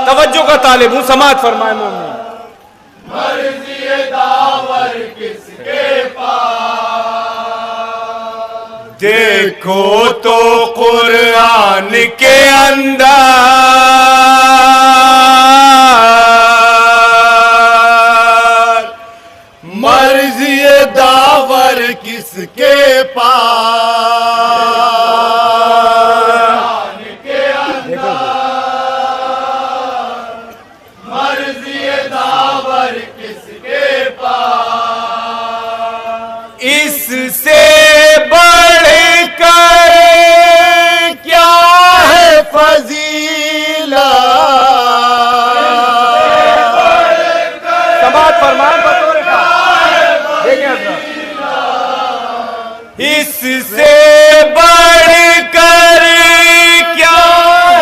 तवज्जो का तालिब हूँ, समात फरमाए मोमिन। मर्ज़ी दावर किसके पास, देखो तो कुरान के अंदर मर्ज़ी दावर किसके पास, के अंदर मर्ज़ी दावर किसके पास, इससे बढ़कर क्या है फजीलत, समात फरमान बतौर का इससे बढ़कर क्या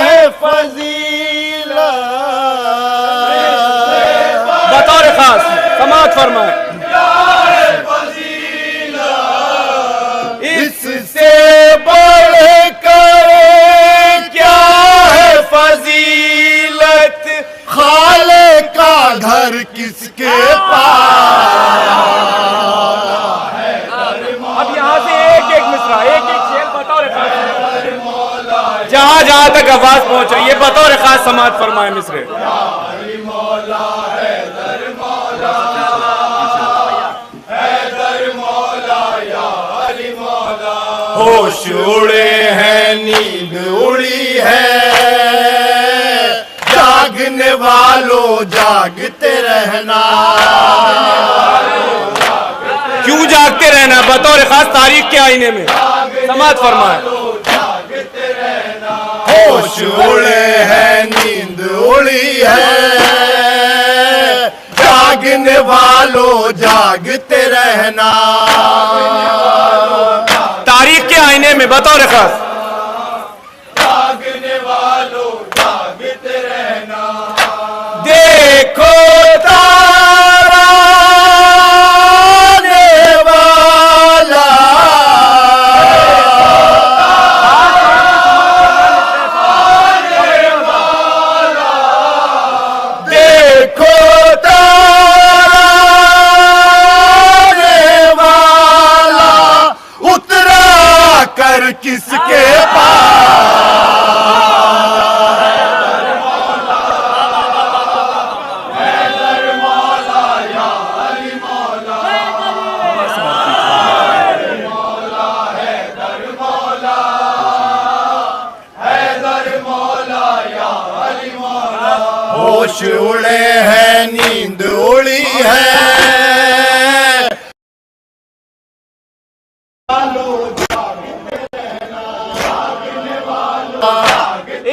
है फजीलत, बतौर खास समात फरमाए। इससे बढ़कर क्या है फजीलत, खाले का घर किसके पास। अब यहाँ से एक एक मिसरा, एक एक शेर बतौर खास, जहाँ जहाँ तक आवाज पहुंच रही है बतौर खास समात फरमाए मिसरे। होश उड़े हैं नींद उड़ी है, जागने वालों जागते रहना, क्यों जागते रहना बतौर खास तारीख के आईने में समात फरमाए। होश उड़े हैं नींद उड़ी है, जागने वालों जागते रहना, तारीख के आईने में बतौर खास जागने वालों जागते रहना, देखो ताराने वाला, देखो ताराने वाला, उतरा कर किसके होश उड़े हैं नींद उड़ी है,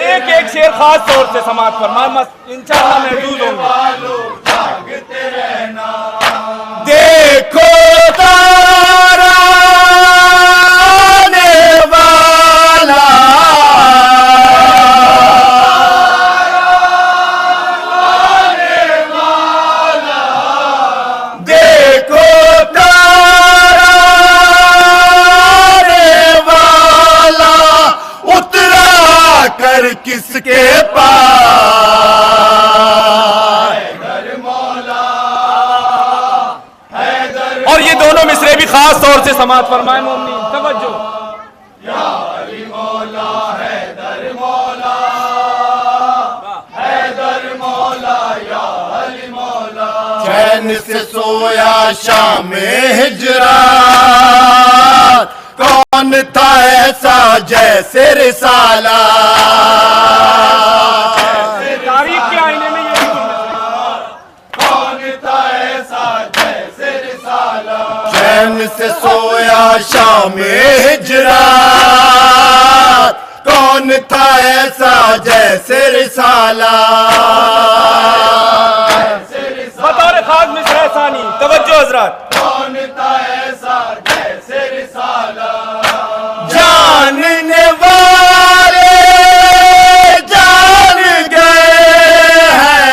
एक एक शेर खास तौर से समात फरमाए, इंशाअल्लाह महदूद होंगे। देखो ताराने वाला, देखो ताराने वाला, उतरा कर किसके पास। और ये दोनों मिसरे भी खास तौर से समात फरमाए मोमिन, तवज्जो। चैन से सोया शाम हिजरात, कौन था ऐसा जैसे रिसाला, तारीख के आईने में ये कौन था ऐसा जैसे रिसाला, चैन से सोया शाम हिजरात, कौन था ऐसा जैसे रिसाला, बतौर खास मिसरा सानी, तवज्जो हजरात। कौन था ऐसा जैसे रिसाला, जानने वाले जान गए हैं,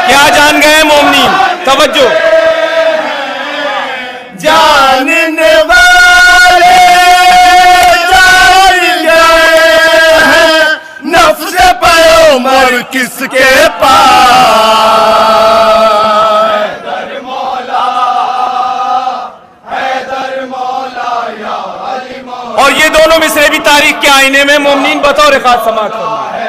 क्या जान गए मोमिन, तवज्जो। जानने वाले किसके पास। और ये दोनों मिसरे भी तारीख के आईने में मोमिनीन बतौर खास समात फरमाए।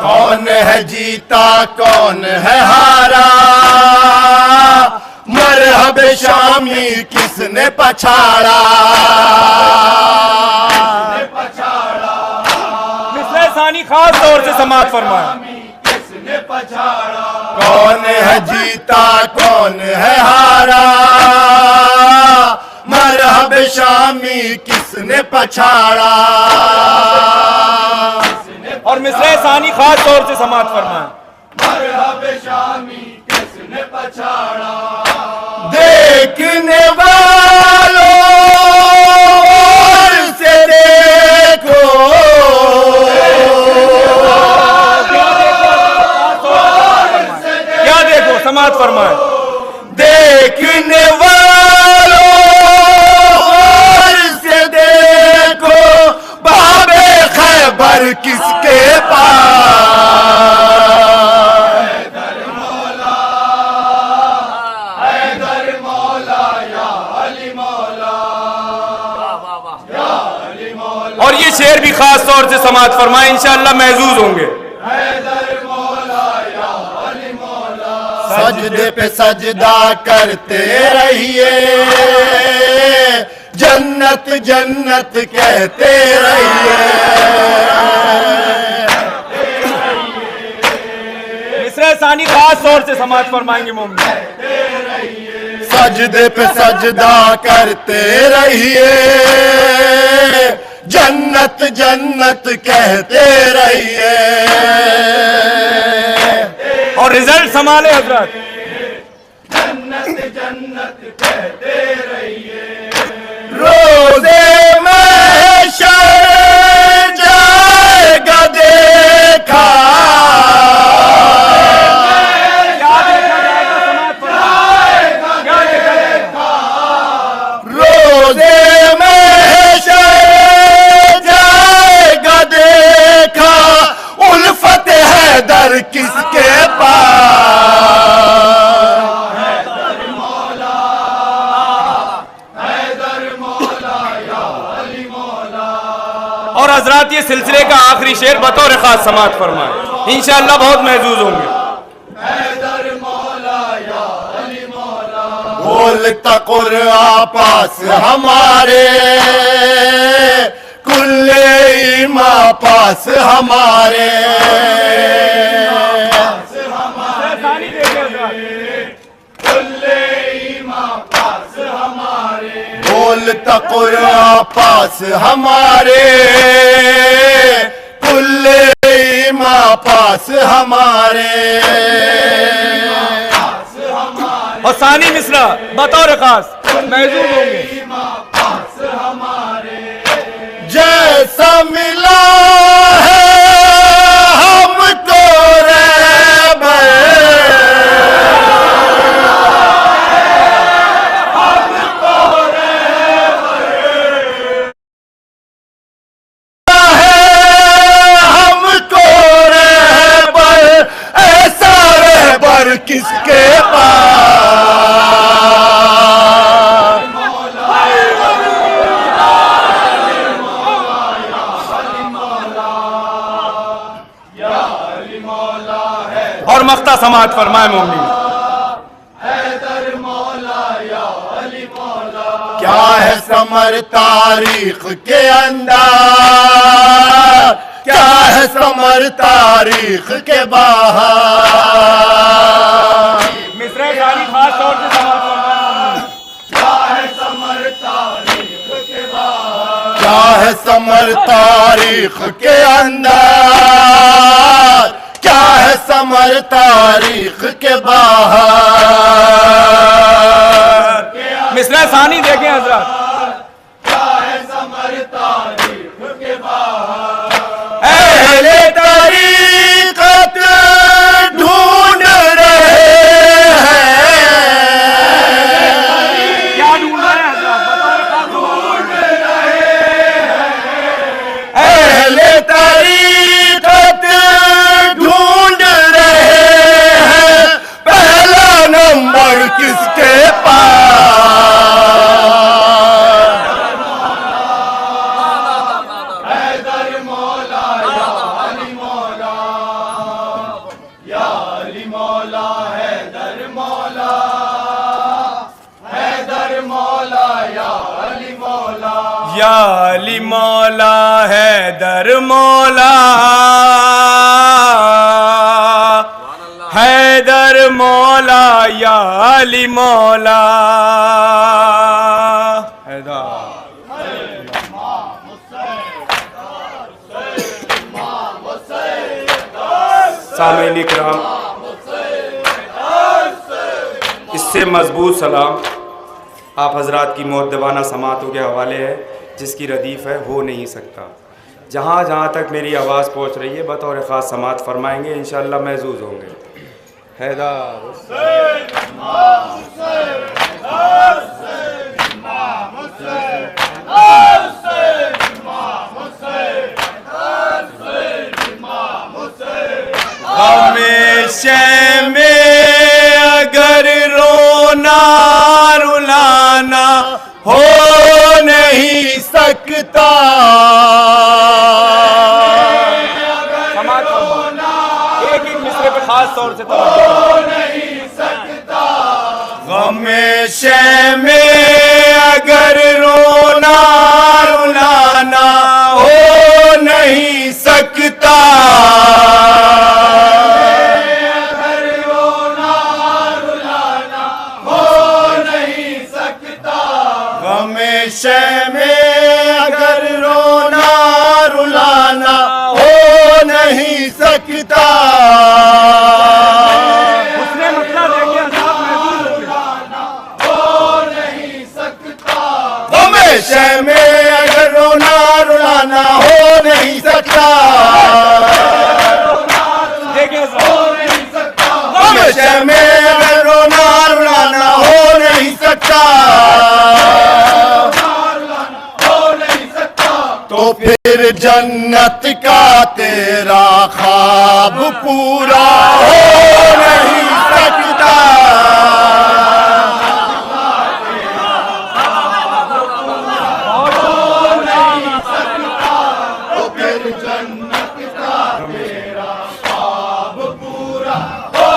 कौन है जीता कौन है हारा, मरहब शामी किसने पछाड़ा। मिसरे सानी खास तौर से समात फरमाए। कौन है जीता कौन है हारा, मरहब शामी किसने पछाड़ा। और मिसरे सानी खास तौर से समात फरमाए। मरहब शामी किसने पछाड़ा। देखने वालों से देखो, क्या देखो समात फरमाए। देखने वालों से देखो, बाबे खैबर किसके पास। और ये शेर भी खास तौर से समात फरमाए, इंशाअल्लाह महजूज होंगे। सजदे पे सजदा करते रहिए, जन्नत जन्नत कहते रहिए। मिसरे सानी खास तौर से समात फरमाएंगे मोमिनीन। सजदे पे सजदा करते रहिए, जन्नत जन्नत कहते रहिए। और रिजल्ट संभाले हजरत। जन्नत जन्नत कहते रहिए। रोज़े महशर जाएगा देखा, रोज़े महशर जाएगा देखा, उल्फत हैदर किसके पास। और हजरात ये सिलसिले का आखिरी शेर बतौर खास समात फरमाए, इंशाअल्लाह बहुत महजूज होंगे। बोलता कुरआन पास हमारे, कुल्ले ईमा पास हमारे। बोलता कुरआन पास हमारे, कुल्ले ईमा पास हमारे। और सानी मिसरा बतौर खास महजूज होंगे। जैसा मिला है हमको रहबर, हमको रहबर, ऐसा रहबर किसके पास। और मख्ता समात फरमाए मोमिनीन। क्या है समर तारीख के अंदर, क्या है समर तारीख के बाहर। मिसरे सानी खास तौर से समात फरमाए। क्या है समर तारीख के बाहर, क्या है समर तारीख के अंदर, क्या है समर तारीख के बाहर। मिसरा सानी देखें हजरत। क्या है समर तारीख के बाहर। अहले तरीक़त ढूंढ रहे हैं, क्या ढूंढ रहे हैं हजरत? बतौर खास ढूंढ रहे और किसके पास। हैदर मौला या अली मौला, या अली मौला हैदर मौला, हैदर मौला या अली मौला, या अली मौला हैदर मौला, हैदर मौला या अली मौला। हैदर सामीन इकराम, इससे मजबूत सलाम आप हजरात की मुअद्दबाना समातों के हवाले है, जिसकी रदीफ़ है हो नहीं सकता। जहाँ जहाँ तक मेरी आवाज़ पहुँच रही है बतौर ख़ास समात फरमाएंगे, इंशाअल्लाह महजूज होंगे। हैदर हमेशा में अगर रोना रुलाना हो नहीं सकता, एक एक मिसरे पे खास तौर से हो नहीं सकता। हमेशा में अगर रोना रुलाना हो नहीं सकता, अगर रोना रुलाना हो नहीं सकता। हमेशा में अगर रोना रुलाना हो नहीं सकता। उसने मतलब देखिए साहब हो नहीं सकता। हमेशा में अगर रोना रुलाना हो नहीं सकता। देखिए हो नहीं सकता। हमेशा में अगर रोना रुलाना हो नहीं सकता। हो नहीं सकता। तो फिर जन्नत का तेरा ख्वाब पूरा हो नहीं सकता। तो फिर जन्नत का तेरा ख्वाब पूरा हो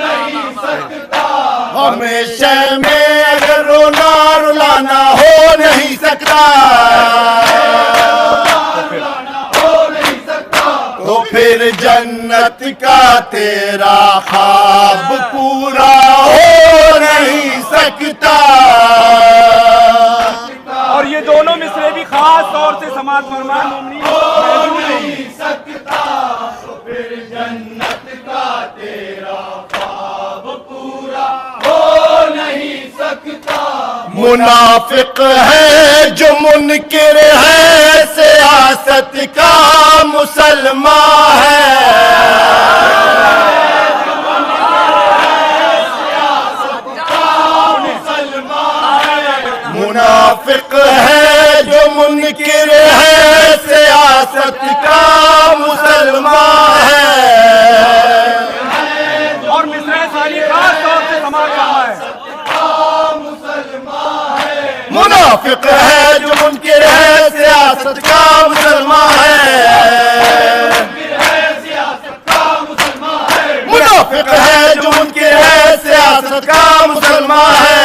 नहीं सकता। हमेशा में अगर रोना रुलाना हो नहीं सकता। तो फिर जन्नत का तेरा ख्वाब पूरा हो नहीं सकता। और ये दोनों मिसरे भी खास तौर से समाज फरमान हो नहीं सकता। तो फिर जन्नत का तेरा ख्वाब पूरा हो नहीं सकता। मुनाफिक है जो मुनकिर है सियासत का मुसलमान है। मुनाफिक है जो मुनकिर है सियासत का मुसलमान है। और मिसरे सानी खास तौर से समाज फरमाए। मुनाफिक है जो मुनकिर है सियासत का मुसलमान है। मुनाफिक है जो मुनकिर है सियासत का मुसलमान है।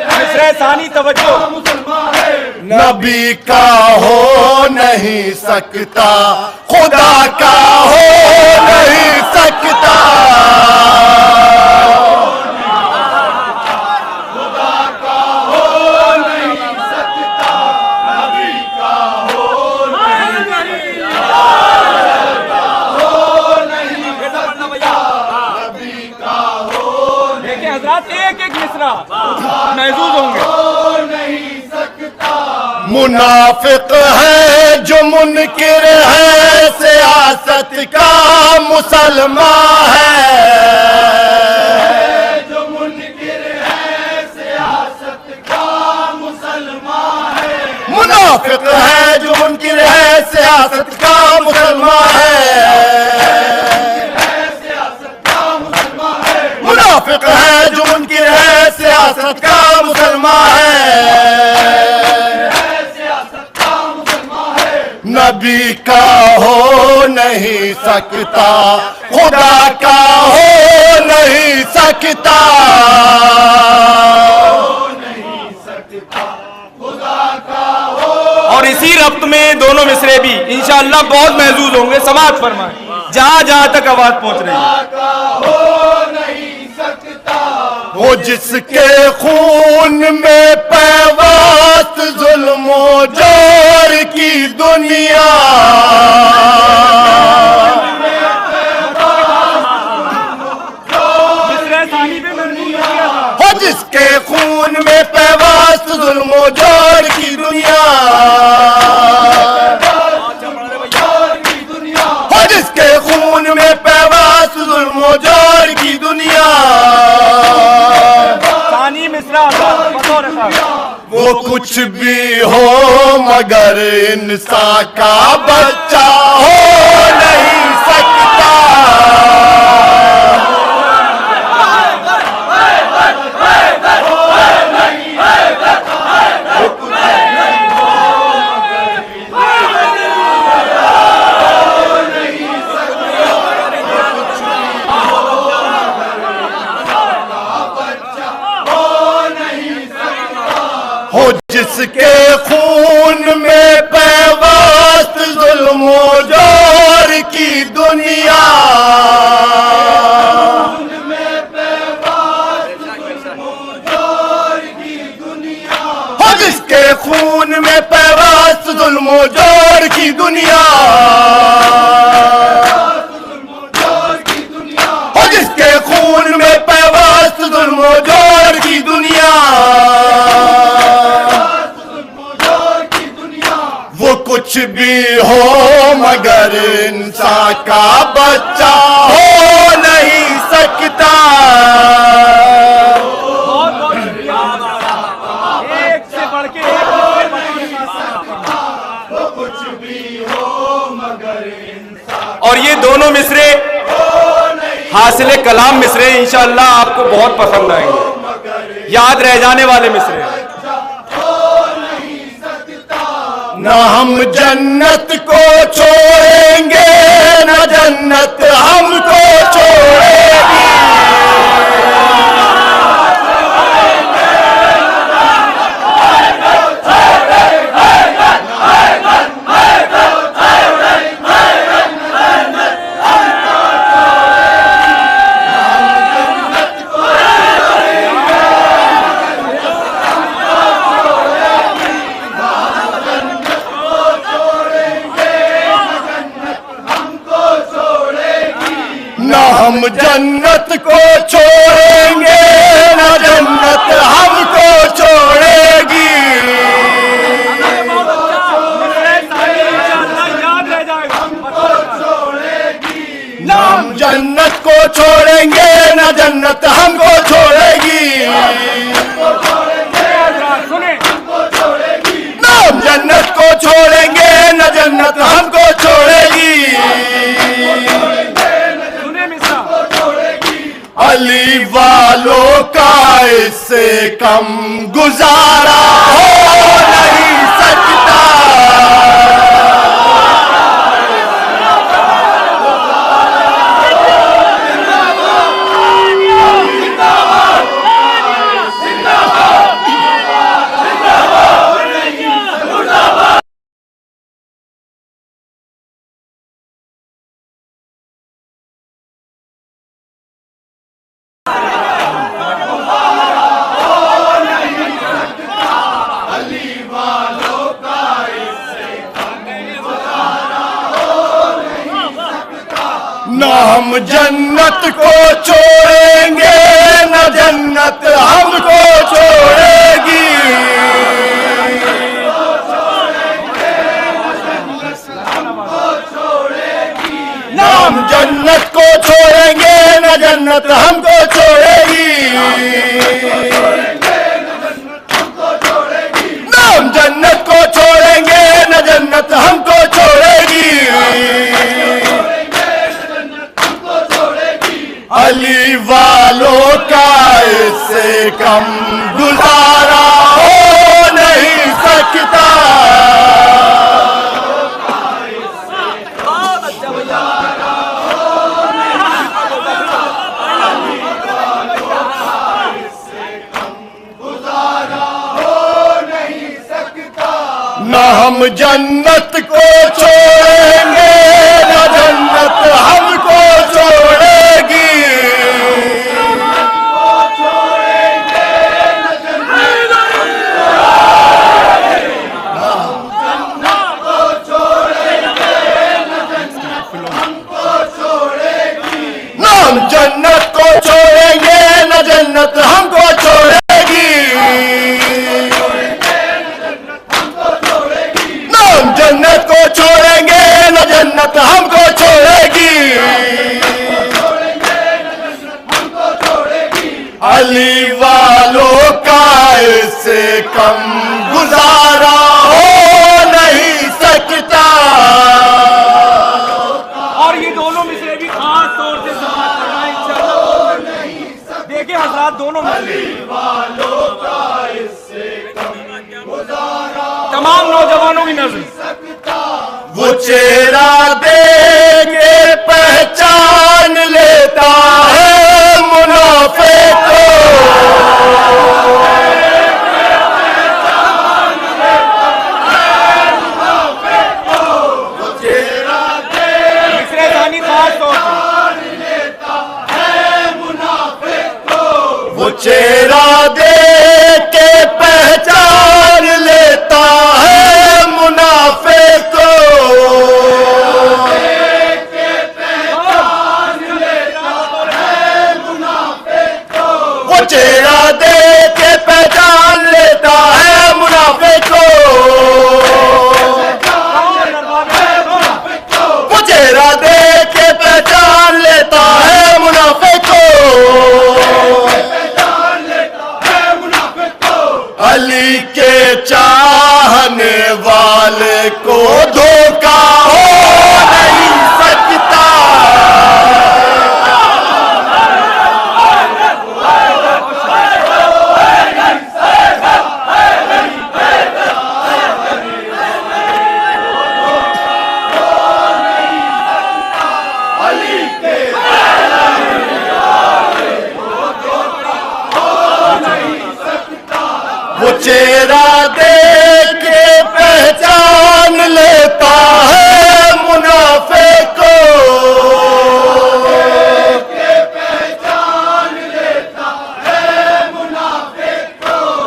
मिसरे सानी तवज्जो, नबी का हो नहीं सकता, खुदा का हो नहीं सकता। खुदा का हो नहीं सकता। नबी का हो नहीं सकता। नबी का हो देखिए हजरात एक एक मिसरा महजूज होंगे। मुनाफिक है जो मुनकिर है सियासत का मुसलमान है। जो मुनकिर है सियासत का मुसलमान है। मुनाफिक है जो मुनकिर है सियासत का मुसलमान है। मुनाफिक है है जो मुनकिर है सियासत का मुसलमान है। नबी का हो नहीं सकता, खुदा का हो नहीं सकता, और इसी रब्त में दोनों मिसरे भी इंशाअल्लाह बहुत महसूस होंगे। समाज फरमाए जहां जहां तक आवाज पहुंच रही है। वो जिसके खून में पैवस्त जुल्म जोर की दुनिया, वो जिसके खून में पैवस्त जुल्म जोर की दुनिया, वो जिसके खून में पैवस्त जुल्म जोर की दुनिया, वो कुछ भी हो मगर इंसान का बच्चा हो नहीं सकता। हो जिसके खून में पैवस्त जुल्म जोर की दुनिया, हो जिसके खून में पैवस्त जुल्म जोर की दुनिया, हो जिसके खून में पैवस्त जुल्म जोर की दुनिया, वो कुछ भी हो मगर इंसान का बच्चा हो नहीं सकता। एक से बढ़ के और ये दोनों मिसरे हासिल कलाम मिसरे इंशाअल्लाह आपको बहुत पसंद आएंगे, याद रह जाने वाले मिसरे। न हम जन्नत को छोड़ेंगे, न जन्नत हमको छोड़ेगी, न हम जन्नत को छोड़ेंगे, न जन्नत हमको छोड़ेगी, न हम जन्नत को छोड़ेंगे, न जन्नत हमको छोड़ेगी, न हम जन्नत को छोड़ेंगे, न जन्नत हमको छोड़ेगी। अली वालों का इससे कम गुजारा हो नहीं सकता। न हम जन्नत को छोड़ेंगे, न जन्नत हमको छोड़ेगी, न हम जन्नत को छोड़ेंगे, न जन्नत हमको छोड़ेगी, न हम जन्नत को छोड़ेंगे, न जन्नत हमको छोड़ेगी। अली वालों का कम गुजारा हो नहीं सकता। न हम जन्नत को छोड़ेंगे न जन्नत हमको छोड़ेगी। न हम जन्नत को छोड़ेंगे न जन्नत हमको छोड़ेगी। जन्नत को छोड़ेंगे न जन्नत हमको छोड़ेगी। अली वालों का इससे कम गुजारा हो नहीं सकता। और ये दोनों मिसरे भी खास तौर से समाप्त करना इंशाअल्लाह। देखिए हजरात, दोनों मिसरे वालों का इससे कम गुजारा तमाम नौजवानों की नजर। वो चेहरा देख के पहचान लेता है मुनाफिक को। मिसरे सानी खास तौर से वो चेहरा देख के पहचान लेता है मुनाफिक को। वो चेहरा देख के पहचान लेता है मुनाफिक को। वो चेहरा देख के पहचान लेता है मुनाफिक को। अली के चाहने वाले को धोखा हो नहीं सकता। वो चेहरा देख के पहचान लेता है मुनाफिक को।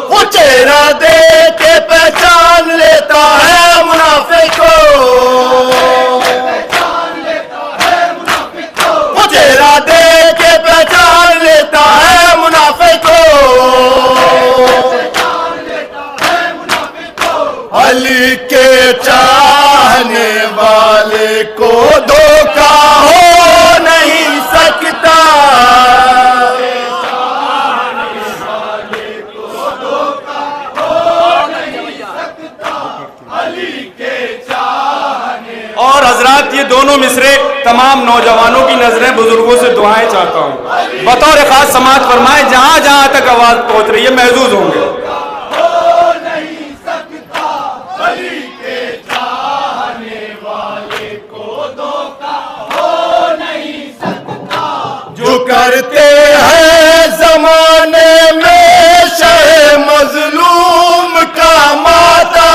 वो चेहरा देख के पहचान लेता है मुनाफिक को। वो चेहरा देख के पहचान लेता है मुनाफिक को। अली के चाहने वाले को धोखा हो नहीं सकता। और हजरात, ये दोनों मिसरे तमाम नौजवानों की नजरें, बुजुर्गों से दुआएं चाहता हूँ। बतौर खास समाअत फरमाए, जहां जहां तक आवाज पहुंच रही है महजूज होंगे। जो करते हैं जमाने में शह मजलूम का माता।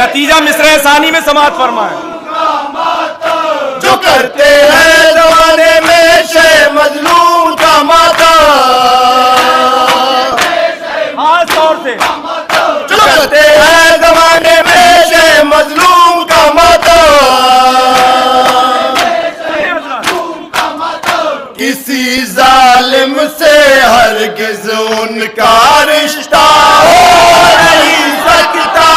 नतीजा मिसरे सानी में समाअत फरमाए। जो करते हैं जमाने में शह मजलूम का माता। खास तौर से जो करते हैं जमाने में शह मजलूम का माता। किसी जालिम से हरगिज उनका रिश्ता हो नहीं सकता।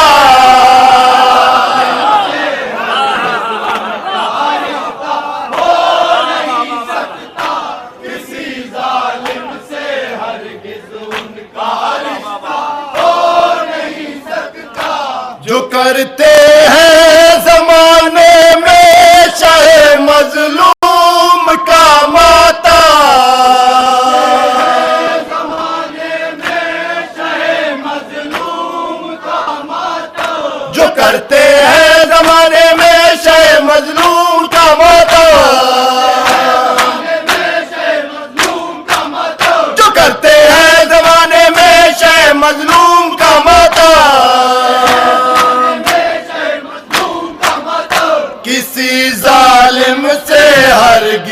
जो करते हैं जमाने में चाहे मजलूम का माता।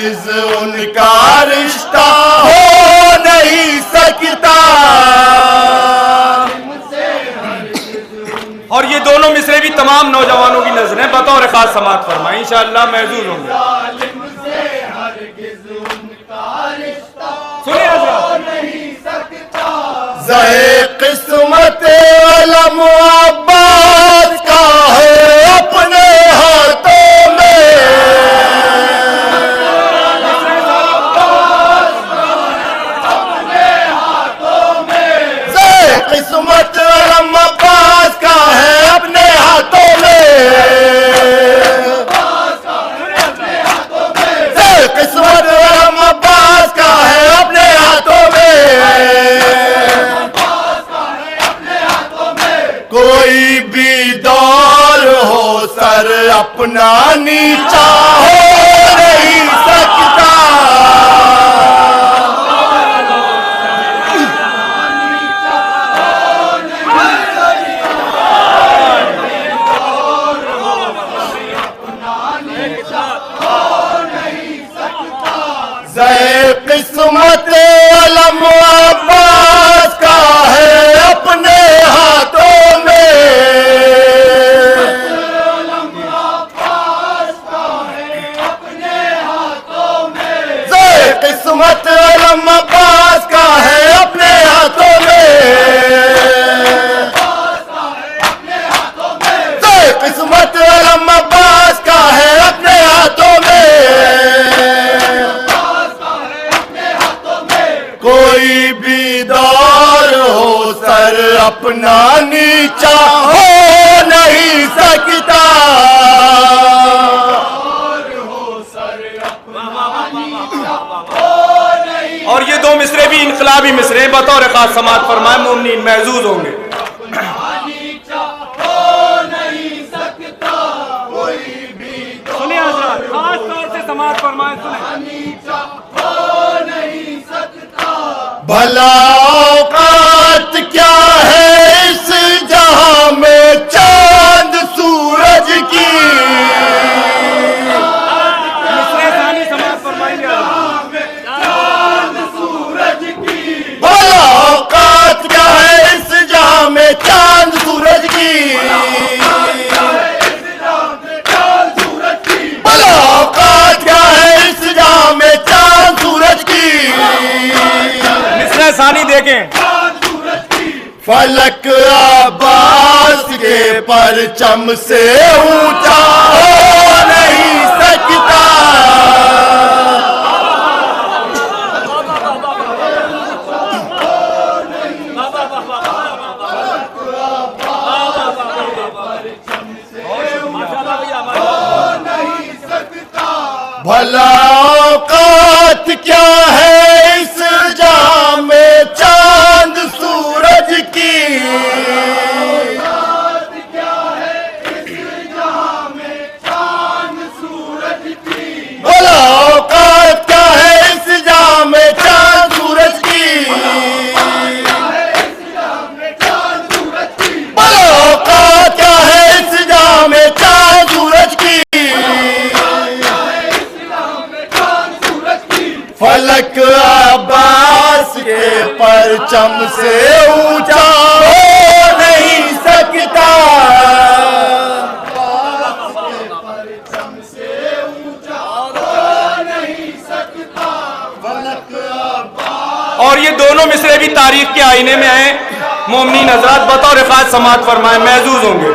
हरगिज उनका रिश्ता हो नहीं सकता। और ये दोनों मिसरे भी तमाम नौजवानों की नजरें बतौर खास समात फरमाएं, इंशाअल्लाह महजूज होंगे। सुनिए ज़हे किस्मत अलम अब्बास का है अपने हाथों में। ज़हे किस्मत अलम अब्बास का है अपने हाथों में। ज़हे किस्मत अलम अब्बास का है अपने हाथों में। कोई भी दौर हो सर अपना नीचा हो नहीं सकता। ज़हे किस्मत अलम अब्बास का है अपने हाथों में। ज़हे किस्मत अलम अब्बास का है अपने हाथों में। ज़हे किस्मत अलम अब्बास का है अपने हाथों में। कोई भी दौर हो सर अपना नीचा हो नहीं सकता। और ये दो मिसरे भी इनकलाबी मिसरे बतौर खास समात फरमाए, मोमिनीन महजूज होंगे। सुनिए हज़रात, खास तौर से समात फरमाए, सुने। भला औकात क्या है इस जहां में चांद सूरज की। मिसरे सानी समात फरमाएंगे। भला औकात क्या है इस जहां में चांद सूरज की। भला औकात क्या है इस जहां में चांद सूरज की। मिसरे सानी देखें। फलक अब्बास के परचम से ऊंचा हो नहीं सकता। भला औकात क्या है इस जहां में चांद सूरज की। भला औकात क्या है इस जहां में चांद सूरज की। भला औकात क्या है इस जहां में चांद सूरज की। फलक अब्बास के परचम से ऊंचा हो नहीं सकता। और ये दोनों मिसरे भी तारीख के आईने में आए, मोमिनीन हज़रात बतौर खास समात फरमाए, महजूज होंगे।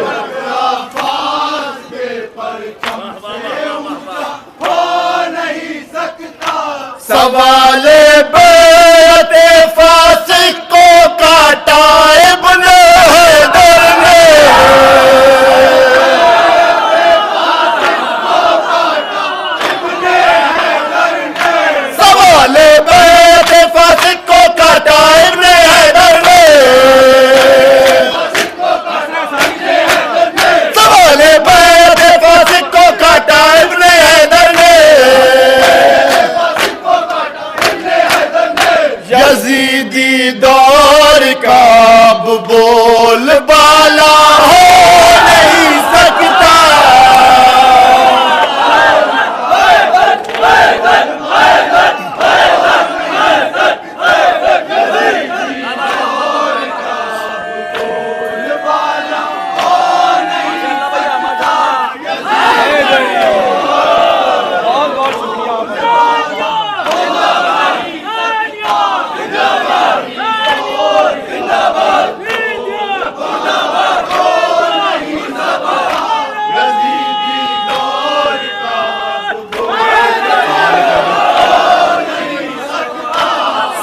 सवाले बेअते फासिक को काटा इब्ने हैदर ने। सवाले बेअते फासिक को काटा इब्ने हैदर ने। सवाले बेअते फासिक को काटा इब्ने हैदर ने। यजीदी दौर का अब बोल बाला हो नहीं सकता।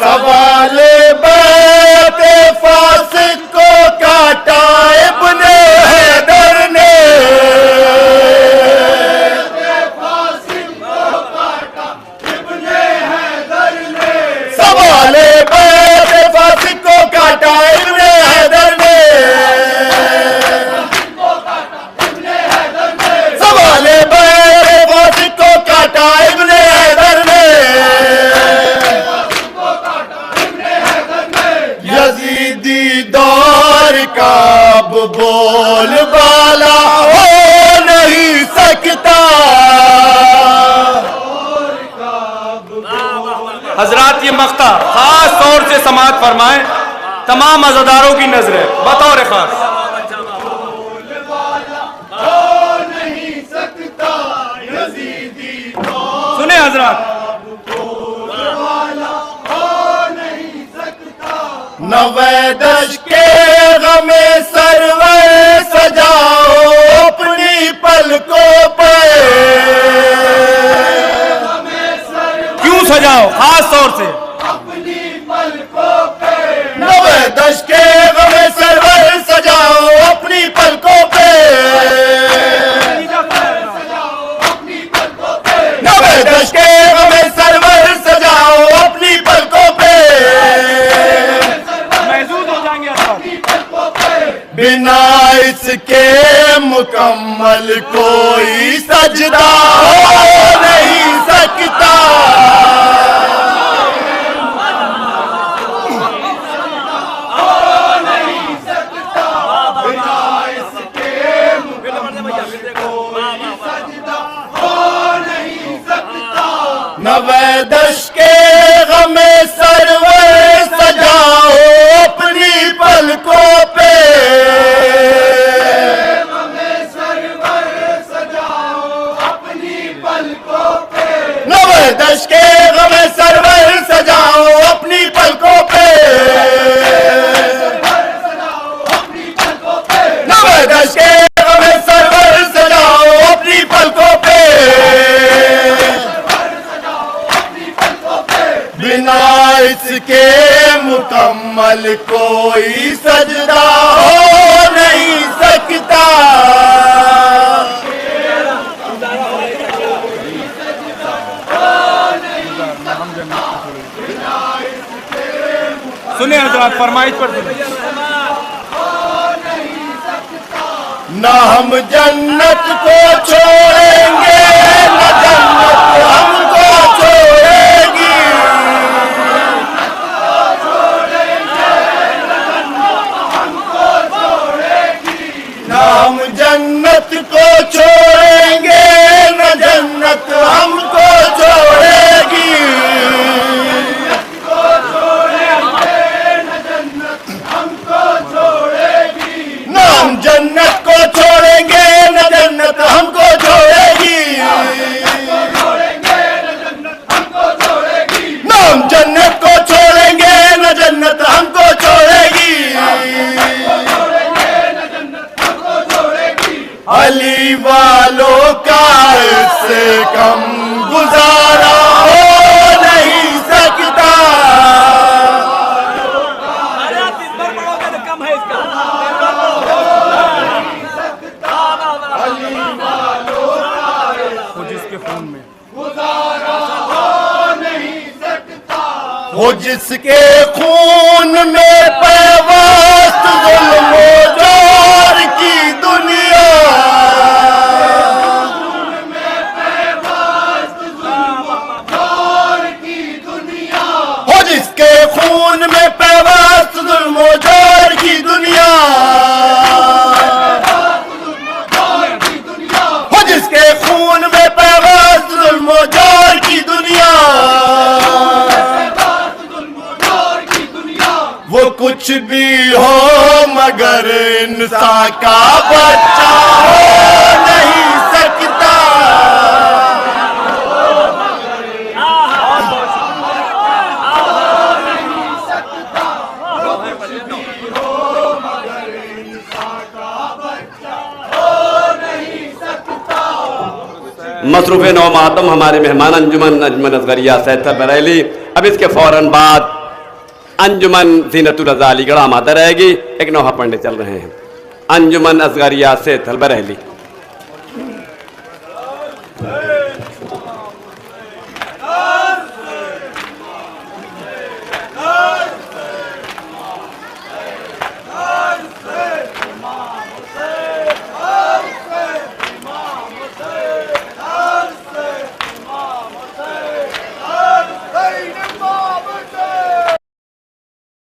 सवाले बैत फासिक को काटा इब्ने हैदर ने, सवाले बैत फासिक को काटा इब्ने हैदर ने, सवाले बैत फासिक को काटा इब्ने हैदर ने, यजीदी दौर का अब बोलबाला हो नहीं सकता। हजरात ये मक्ता खास तौर से समाअत फरमाएं, तमाम अज़ादारों की नजरें बतौर खास। सुने हजरात, नवैदश के गमे सरवर सजाओ अपनी पलकों पे, क्यों सजाओ खास तौर से? नवैदश के गमे सरवर सजाओ अपनी पलकों पे, नवैदश के गमे सरवर सजाओ अपनी पलकों पे, बिना इसके मुकम्मल कोई सजदा हो नहीं सकता। नवैदश के गमे सरवर सजाओ अपनी पलकों पे, नवैदश के गमे सरवर सजाओ अपनी पलकों पे, नवैदश के गमे सरवर सजाओ अपनी पलकों पे, बिना इसके मुकम्मल कोई सजदा हो नहीं सकता। सुने हजरात, फरमाइश पर सुने। न हम जन्नत को छोड़ेंगे न जन्नत हमको छोड़ेगी, न हम जन्नत को छोड़ेंगे न जन्नत हमको छोड़ेगी, न हम जन्नत को छोड़ेंगे न जन्नत हमको छोड़ेगी, न हम जन्नत को छोड़ेंगे न जन्नत हमको छोड़ेगी। अली वालों का इससे कम गुजारा हो नहीं सकता। वो जिसके खून में पैवस्त जुल्म जोर की दुनिया, हो जिसके खून में पैवस्त जुल्म जोर की दुनिया, हो जिसके खून में पैवस्त जुल्म जोर की दुनिया, वो कुछ भी हो मगर इंसान का बच्चा हो नहीं सकता। मसरूफ़ नौ मातम हमारे मेहमान अंजुमन अजमन असगरिया सैयद बरेली। अब इसके फ़ौरन बाद अंजुमन ज़ीनतुल रज़ा अलीगढ़ आमादा रहेगी। एक नोहा पढ़ने चल रहे हैं। अंजुमन असगरिया से बरेली।